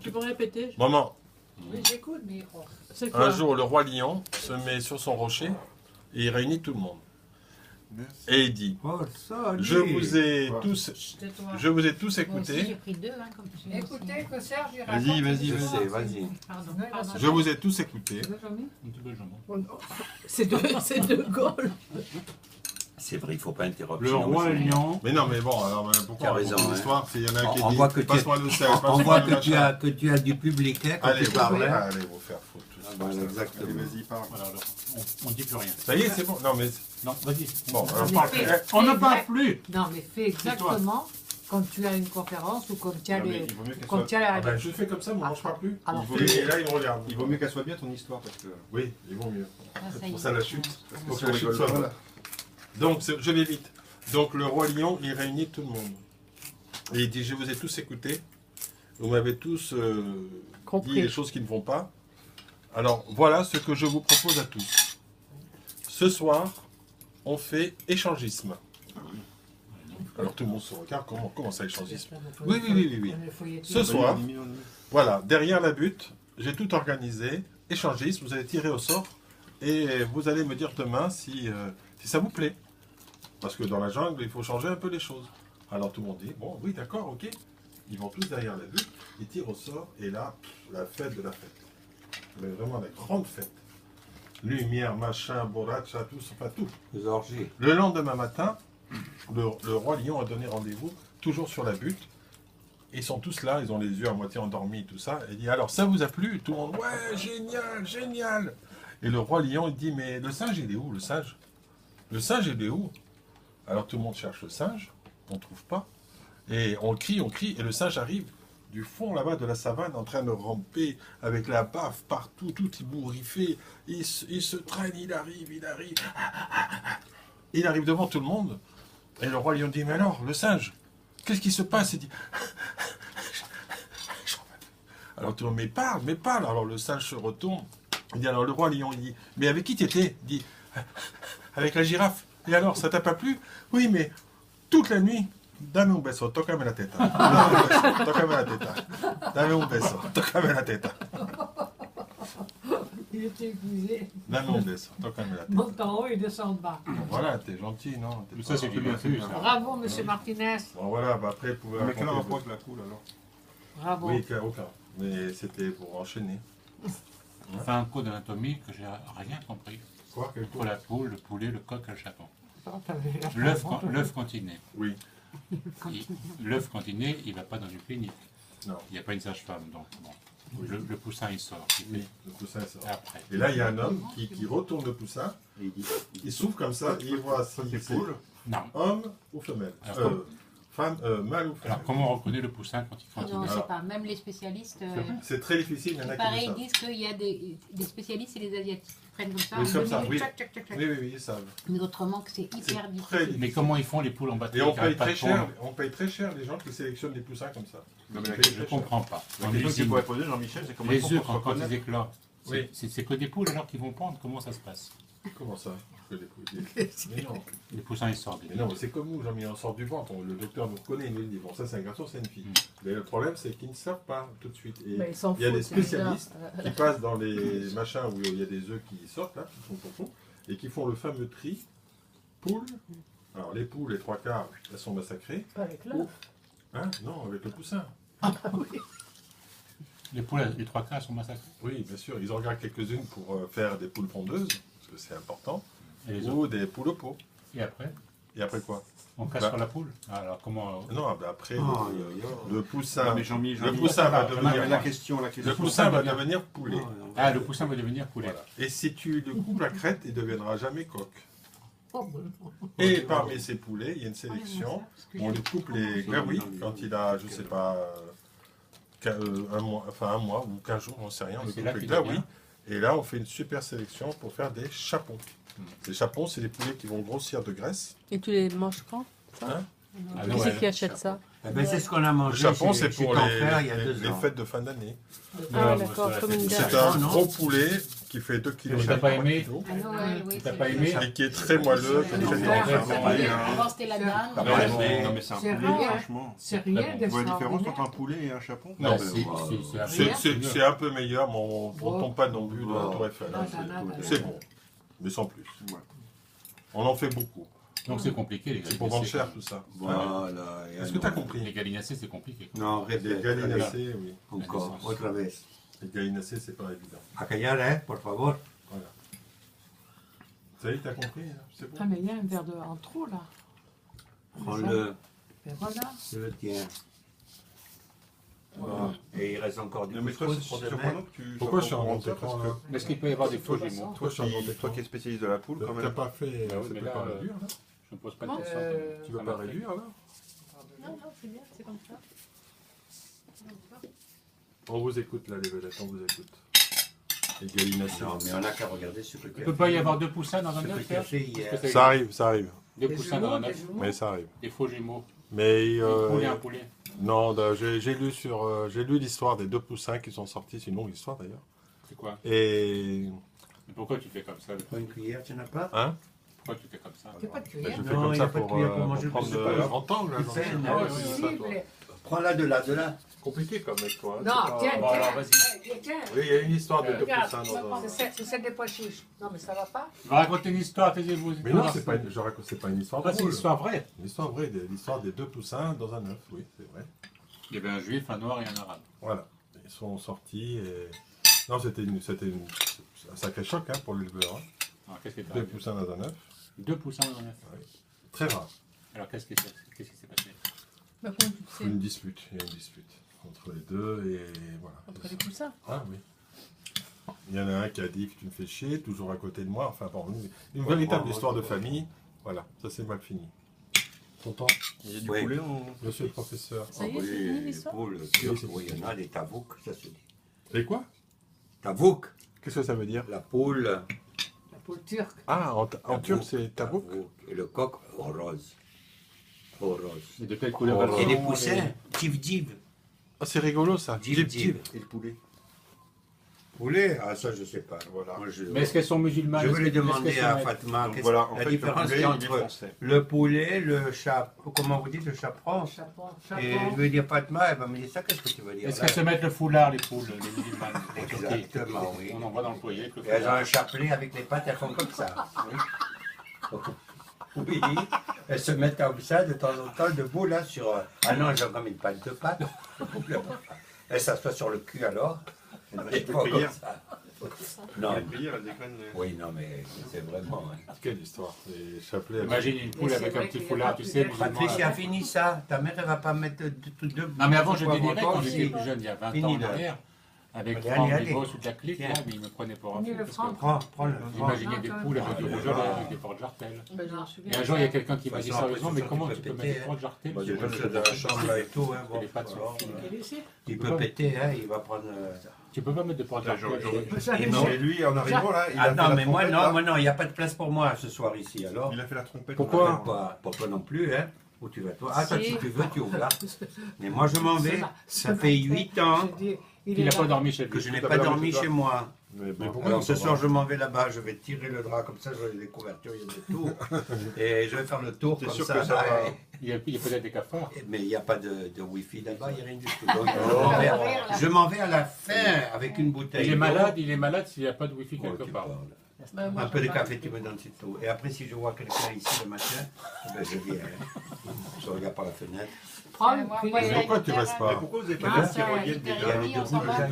Tu peux répéter? Maman, Oui, j'écoute, mais oh, C'est quoi? un jour, le roi lion se met sur son rocher et il réunit tout le monde. Et il dit, Oh, ça, je vous ai Quoi. tous, tais-toi. je vous ai tous Moi aussi, j'ai écoutés. pris deux, hein, comme tu sais. Écoutez que Serge, il raconte. Vas-y, vas-y, une vas-y, histoire. vas-y. Pardon, Ouais, pardon. Je vous ai tous écoutés. Tu veux, Jean-Mi Un petit peu le jambon. Oh non. C'est de Gaulle. C'est vrai, il ne faut pas interrompre. Le sinon, roi c'est- lion. Mais non, mais bon, alors pourquoi T'as raison, raconter hein. l'histoire s'il y en a un On- qui on dit voit que tu passe-moi le sel, On passe-moi voit le que machin. tu as du public, hein, quand Allez, tu parles. hein. allez vous faire foutre. tous. Voilà, exactement. Allez, vas-y, parle. Voilà, alors, on dit plus rien. Ça y est, c'est bon. Non, mais Non, vas-y. bon, alors, mais parle. fais- On n'a fais pas exact- plus. Non, mais fais exactement comme tu as une conférence ou comme tu as Non, mais les. il vaut mieux qu'elle Comme soit- tu as la. Ah ben, je fais comme ça, moi, je parle plus. Alors, Et là, il me regarde. Il vaut mieux qu'elle soit bien ton histoire parce que. Oui, il vaut mieux. Ah, ça C'est y pour est. ça la chute. Parce Pour si que on la chute rigole soit pas, bonne. là. Donc, je vais vite. Donc, le roi lion, il réunit tout le monde. Et il dit, je vous ai tous écoutés. Vous m'avez tous dit Compris. les choses qui ne vont pas. Alors, voilà ce que je vous propose à tous. Ce soir, on fait échangisme. Alors, tout le monde se regarde. Comment ça, échangisme? Oui, oui, oui, oui, oui. Il faut y être. Ce soir, 10 millions de- voilà, derrière la butte, j'ai tout organisé. Échangisme, vous allez tirer au sort. Et vous allez me dire demain si ça vous plaît. Parce que dans la jungle, il faut changer un peu les choses. Alors tout le monde dit, bon, oui, d'accord, ok. Ils vont tous derrière la butte, ils tirent au sort, et là, la fête de la fête. Mais vraiment la grande fête. Lumière, machin, borracha, tout, enfin tout. Les orgies. Le lendemain matin, le roi lion a donné rendez-vous, toujours sur la butte. Ils sont tous là, ils ont les yeux à moitié endormis, tout ça. Et il dit, alors ça vous a plu? Tout le monde, ouais, génial, génial. Et le roi lion, il dit, mais le singe, il est où, le singe? Le singe, il est où? Alors tout le monde cherche le singe, on ne trouve pas. Et on crie, et le singe arrive du fond là-bas de la savane, en train de ramper, avec la baffe partout, tout ébouriffé. Il se traîne, il arrive. Il arrive devant tout le monde. Et le roi lion dit, mais alors, le singe, qu'est-ce qui se passe? Il dit, alors tout le monde, mais parle. Alors le singe se retourne. Il dit, alors le roi lion, il dit, mais avec qui t'étais? Il dit, avec la girafe. Et alors, ça t'a pas plu? Oui, mais toute la nuit, dame un beso, tocame la teta. Tocame la teta. Dame un beso, tocame la teta. Il était épuisé. Dame un beso, tocame la teta. Monte en haut et descend en bas. Voilà, t'es gentil, non? T'es Mais pas ça, c'est gentil. bien fait, ça. Bravo, monsieur Martinez. Bon, voilà, bah, après, vous pouvez Mais quel raconter rapport votre- avec la poule alors? Bravo. Oui, aucun. Mais c'était pour enchaîner. On fait un cours d'anatomie que j'ai rien compris. Quoi, quel Pour la poule, le poulet, le coq et le chapon. Ah, t'avais la L'œuf chance. l'œuf quand il naît. Oui. L'œuf quand il naît, il ne va pas dans une clinique. Non. Il n'y a pas une sage-femme. Donc, bon. Oui. Le poussin, il sort. Oui, le poussin sort. Après. Et là, il y a un homme qui retourne le poussin, Et il dit. il s'ouvre comme ça, et il voit si c'est c'est poule. Non. homme ou femelle. Alors, Mâle ou femelle. Alors, comment on reconnaît le poussin quand Non, il on ne naît sait pas. Même les spécialistes. C'est très difficile, il y en a qui Pareil, le ils savent. disent qu'il y a des spécialistes et les Asiatiques qui prennent comme ça. Oui, comme ça, minutes, oui. tchac, tchac, tchac, tchac. Oui, ils savent. Mais autrement, que c'est C'est hyper très difficile. difficile. Mais comment ils font les poules en batterie Et on qui paye arrêtent pas très de cher, pondre les gens qui sélectionnent des poussins comme ça. Non, mais On la paye question Je ne très cher. comprends pas. la En question que tu usine, pourrais poser, Jean-Michel, c'est comment les ils font œufs, pour se quand ils reconnaître. éclatent, Oui. c'est que des poules alors qu'ils vont pondre. Comment ça se passe? Comment ça que les poules- Mais non, Les poussins, ils sortent. mais non, mais c'est comme nous, Jean-Mi, on sort du ventre. Le docteur nous connaît, il nous dit, bon, ça c'est un garçon, c'est une fille. Mais le problème, c'est qu'ils ne savent pas tout de suite. Et Mais ils s'en il y a des foutent, c'est bizarre. spécialistes qui passent dans les machins où il y a des œufs qui sortent, là, qui font, et qui font le fameux tri poules. Alors, les poules, les trois quarts, elles sont massacrées. Pas avec l'œuf. Hein? Non, avec le poussin. Les poules, les trois quarts sont massacrés. Oui, bien sûr. Ils en gardent quelques-unes pour faire des poules pondeuses, parce que c'est important, Et les autres. ou des poules au pot. Et après, Et après quoi? on casse Bah. sur la poule. Alors comment Non, ben après, Oh, le poussin, Non, mais Jean-Mi, le poussin va Non, mais devenir, la question. le poussin va devenir poulet. Ah, le poussin va devenir poulet. Voilà. Et si tu le coupes la crête, il ne deviendra jamais coq. Oh, bon. Et parmi ces poulets, il y a une sélection. On lui coupe les gabouis quand il a, je sais pas, un mois ou 15 jours, on ne sait rien. On lui C'est coupe là les qu'il gabouis. devient. Et là, on fait une super sélection pour faire des chapons. Les chapons, c'est des poulets qui vont grossir de graisse. Et tu les manges quand? Hein? Ah, Qui Noël. c'est qui achète ça? Eh ben, c'est ce qu'on a Le mangé chapon, chez, c'est chez pour ton frère il y a les 2 ans. fêtes de fin d'année. Ah, d'accord, comme une C'est dame. un non. gros poulet qui fait 2 kg. Mais t'as pas aimé? À Noël, oui. T'as pas aimé? Et qui est très moelleux, qui est très dense. Avant, c'était la dame. Non, Ouais, mais c'est un c'est poulet, rien. franchement. C'est rien Vous voyez la différence entre d'extraordinaire. un poulet et un chapon? Non, c'est un peu meilleur, mais on ne tombe pas non plus de la Tour Eiffel. hein. C'est bon, mais sans plus. Ouais. On en fait beaucoup. Donc c'est compliqué les C'est pour vendre gallinacés. cher tout ça. Voilà. Est-ce que tu as compris? Les gallinacés, c'est compliqué. Non, Les répète. gallinacés, oui. Encore, otra vez. Les gallinacés, c'est pas évident. A callar, por favor. Voilà. Ça y est, t'as compris? Hein, c'est bon. Ah, mais il y a un verre de en trop là. Prends-le, Ben voilà. je le tiens. Voilà. Et il reste encore du Non, mais toi, couscous c'est pour demain. surprenant que tu Pourquoi sois je suis en au courant grand de ça, parce écran que là? Est-ce qu'il peut y avoir des faux jumeaux? Toi, je suis en grand écran. toi qui es spécialiste de la poule, quand T'as même. pas fait. Bah oui, Ça mais peut là, pas réduire là? Je me pose pas de Comment questions. Tu veux Ça pas m'a fait. réduire là? Non, non, c'est bien, c'est comme ça. On vous écoute là, les vedettes, on vous écoute. Les gallinacés. Non, mais on n'a qu'à regarder ce que Il peut pas y avoir 2 poussins dans un Ce œuf, que tu as là? fait hier. Parce que Ça arrive, ça arrive. 2 poussins dans un œuf, Mais ça arrive. des faux jumeaux. Mais Un poulet. non, j'ai lu l'histoire des 2 poussins qui sont sortis. C'est une longue histoire d'ailleurs. C'est quoi? Et Mais pourquoi tu fais comme ça? Pas une cuillère, tu n'as pas? hein? Pourquoi tu fais comme ça? C'est pas de Ben, cuillère. je Non, fais comme il y ça a pas de pour, cuillère pour manger le prendre poulet, le c'est pas grand angle. Là, Tu dans fais, le- non, Ah, Ah, oui, s'il ça, vous toi. plaît. Prends-la de là. Compliqué comme avec toi. hein, Non, c'est pas- tiens, Bon, alors vas-y. tiens. Oui, il y a une histoire de 2 Regarde, poussins dans un. c'est celle des pois chiches. Non, mais ça va pas. Va raconter une histoire, taisez-vous. Mais non, c'est pas une histoire Ah, c'est une drôle. histoire vraie. Une histoire vraie, l'histoire des 2 poussins dans un œuf, oui, c'est vrai. Il y avait un juif, un noir et un arabe. Voilà. Ils sont sortis et. Non, c'était un sacré choc hein, pour l'éleveur. Hein. Alors qu'est-ce qui est 2 arrivé? poussins dans un œuf, 2 poussins dans un œuf. très rare. Alors qu'est-ce qui s'est passé? Bah, comment tu Il y a sais? une dispute, entre les deux et voilà. Entre les poussins. Ah oui. Il y en a un qui a dit que tu me fais chier, toujours à côté de moi. Enfin bon, une véritable histoire de famille. Voilà, ça c'est mal fini. Content, Il y a du Ouais. poulet en. monsieur le professeur. Ça y est, c'est fini l'histoire? Poules, oui, il y en a des tavouk, ça se dit. Et quoi? Tavouk, Qu'est-ce que ça veut dire? la poule. La poule turque. Ah, en turc Tavouk, c'est tabouk. Et le coq, rose. Rose. Et de quelle couleur elles Et sont, les poussins, div. Ah, c'est rigolo ça. Div. Et le poulet. Poulet, ah ça je sais pas. Voilà. Moi, je Mais est-ce qu'elles sont musulmanes? je vais Est-ce lui que- demander est-ce qu'elles à sont- Fatma Donc qu'est-ce- voilà, en la fait, différence le qu'il y a poulet, il est entre français. le poulet, le chat, comment vous dites, le chaperon. Chapon. Et je vais dire Fatma, elle va me dire ça, qu'est-ce que tu veux dire Est-ce là? qu'elles se mettent le foulard, les poules, les musulmanes? en Turquie Exactement, oui. On en voit dans le foyer avec le Et elles ont foulard. un chapelet avec les pattes, elles font comme ça. Oui, elles se mettent comme ça de temps en temps debout là sur. Ah non, elles ont comme une patte de pattes. Elles s'assoient sur le cul alors. Elles font comme ça. Non, La prière, elle déconne. oui, non, mais c'est vraiment. Hein. Quelle histoire. Les chapelets. Imagine une poule Mais c'est avec un vrai petit qu'il y a foulard, pas tu plus sais, de- musulman. Patricia, fini ça. Ta mère, elle va pas mettre deux. Non, mais avant, je poivres délirais quand encore j'étais aussi. plus jeune, il y a 20 Fini, ans en là. arrière, avec Allez, Franck allez. Desbos ou de la clique, Tiens. là, mais il me prenait pour un Ni fou. le parce franc. que Prends le. J'imaginais des poules avec du rouge à lèvres, avec des portes jartelles. Bah, je m'en souviens. Et un jour, il y a quelqu'un qui m'a De dit toute façon, sérieusement, après, mais ce comment soir, tu tu peux peux mettre des péter, portes jartelles? Bah, J'ai déjà, pas c'est de- dans la chambre là et tout, hein, bon. Les pattes sont alors, fines. Quel est-ce? Il peut péter, hein, il va prendre. Tu peux pas mettre de portes jartelles. Et non, et lui, en arrivant là, il a Ah fait non, la mais moi, trompette, non, là. moi, non, il n'y a pas de place pour moi ce soir ici, alors. Il a fait la trompette. Pourquoi Pas toi non plus, hein. Où tu vas, toi? Ah, toi, Si. si tu veux, tu ouvres là. Mais moi, je m'en vais. Ça fait 8 ans Je dis, Il n'a pas dormi chez que lui. je n'ai T'as pas pas dormi dormi chez chez moi. Mais pourquoi Alors tu ce peux soir, pas je m'en vais là-bas, je vais tirer le drap comme ça, j'aurai des couvertures, il y a de tout. Et je vais faire le tour T'es comme sûr ça. que ça va- Il y a peut-être des cafards. Mais il n'y a pas de wifi là-bas, il n'y a rien du tout. Donc, je m'en vais à la fin avec une bouteille. Il est d'eau. malade s'il n'y a pas de wifi Oh, quelque tu part. parles. Bah, moi, Un peu je de sais pas. café, tu me donnes c'est tout. Et après, si je vois quelqu'un ici le matin, ben, je viens. Je regarde par la fenêtre. Prends Ouais, une moi, cuillère. moi, Pourquoi tu restes Mais pas? pourquoi vous avez pas Ah, de ça, tyrolienne Victor déjà Rémy, on s'en va.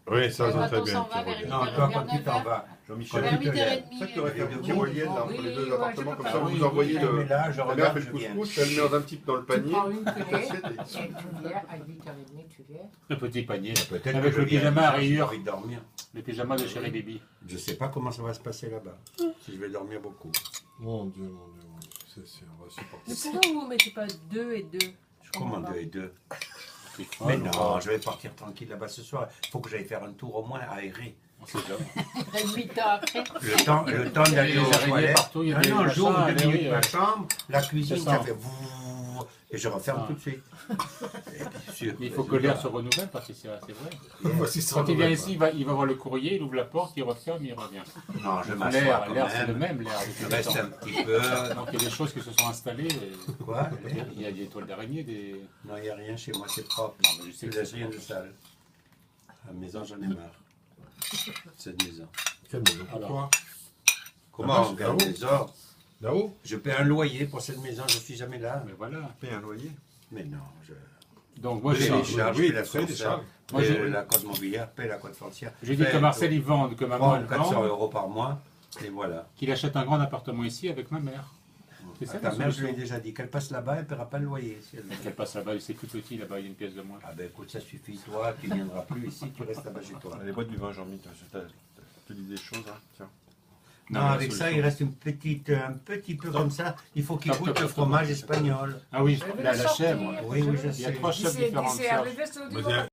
Oui, ça, Quand c'est très on bien. s'en va vers Tyrolienne. Non, toi, quand tu t'en vas. Jean-Michel, Vers 8h30. c'est ça que tu aurais fait une tyrolienne là, entre les deux Oui, appartements, ouais, comme je ça peux vous pas. envoyez Mais le. là, je La mère regarde, fait je le viens. couscous, elle met dans un petit dans le Tu panier. prends une cuillère L'assiette est- et tu viens à 8h30, tu viens. Le petit panier. Peut-être Avec que je le viens pyjama à j'ai rayures. envie de dormir. Le pyjama de Chéri Bibi. Je sais pas comment ça va se passer là-bas. Si je vais dormir beaucoup. Mon Dieu, mon Dieu, mon Dieu. On va supporter. Mais pourquoi vous ne mettez pas 2 et 2? Comment 2 et 2? C'est Mais folle, non, je vais partir tranquille là-bas ce soir. Il faut que j'aille faire un tour au moins aéré. on sait jamais. 8 heures après. Le temps d'aller Il y a aux des araignées toilettes. partout, il y a Ah des non, machins, j'ouvre 2 allez, minutes oui, ma chambre, la cuisine, c'est ça ça. fait... vrrr. et je referme Ah. tout de suite. Et bien sûr, Mais il faut que l'air se renouvelle parce que c'est vrai. Voici ça. Quand il vient ici, il va voir le courrier, il ouvre la porte, il referme, il revient. Non, je m'assois L'air, quand l'air, c'est le même. même, l'air. Je depuis le reste temps. un petit peu. Donc il y a des choses qui se sont installées. Et Quoi? il y a des toiles d'araignée, des. Non, il n'y a rien chez moi, c'est propre. Non, mais je sais Je que ne laisse c'est rien de propre. sale. À la maison, j'en ai marre. Cette maison. Quelle maison? Pourquoi? Comment Ah, on c'est garde là-haut. les ordres? Là-haut? Je paie un loyer pour cette maison, je ne suis jamais là. Mais voilà. Paye un loyer. Mais non, je Donc moi, paie j'ai les charges, oui, paie la frais des foncière, charges. Moi, paie j'ai- la code mobilière, paie la code foncière. dit que Marcel, il vende, que maman, 300 elle ou 400 vend, euros par mois, et voilà. qu'il achète un grand appartement ici avec ma mère. C'est ça Ta la mère, je lui ai solution. déjà dit qu'elle passe là-bas, elle ne paiera pas le loyer. Si elle veut. Qu'elle passe là-bas, c'est plus petit, là-bas, il y a une pièce de moins. Ah ben écoute, ça suffit, toi, tu ne viendras plus ici, tu restes là-bas chez toi. Les boîtes du vin, Jean-Mi, tu dis des choses, hein. Tiens. Non, mais la avec ça, solution. il reste un petit peu comme ça. Il faut qu'il Top, goûte top, le top, fromage top. espagnol. Ah oui, Je vais la le sortir. chèvre. Oui, oui, je Il y a sais. trois chefs Dice différents. dice, avete visto Ma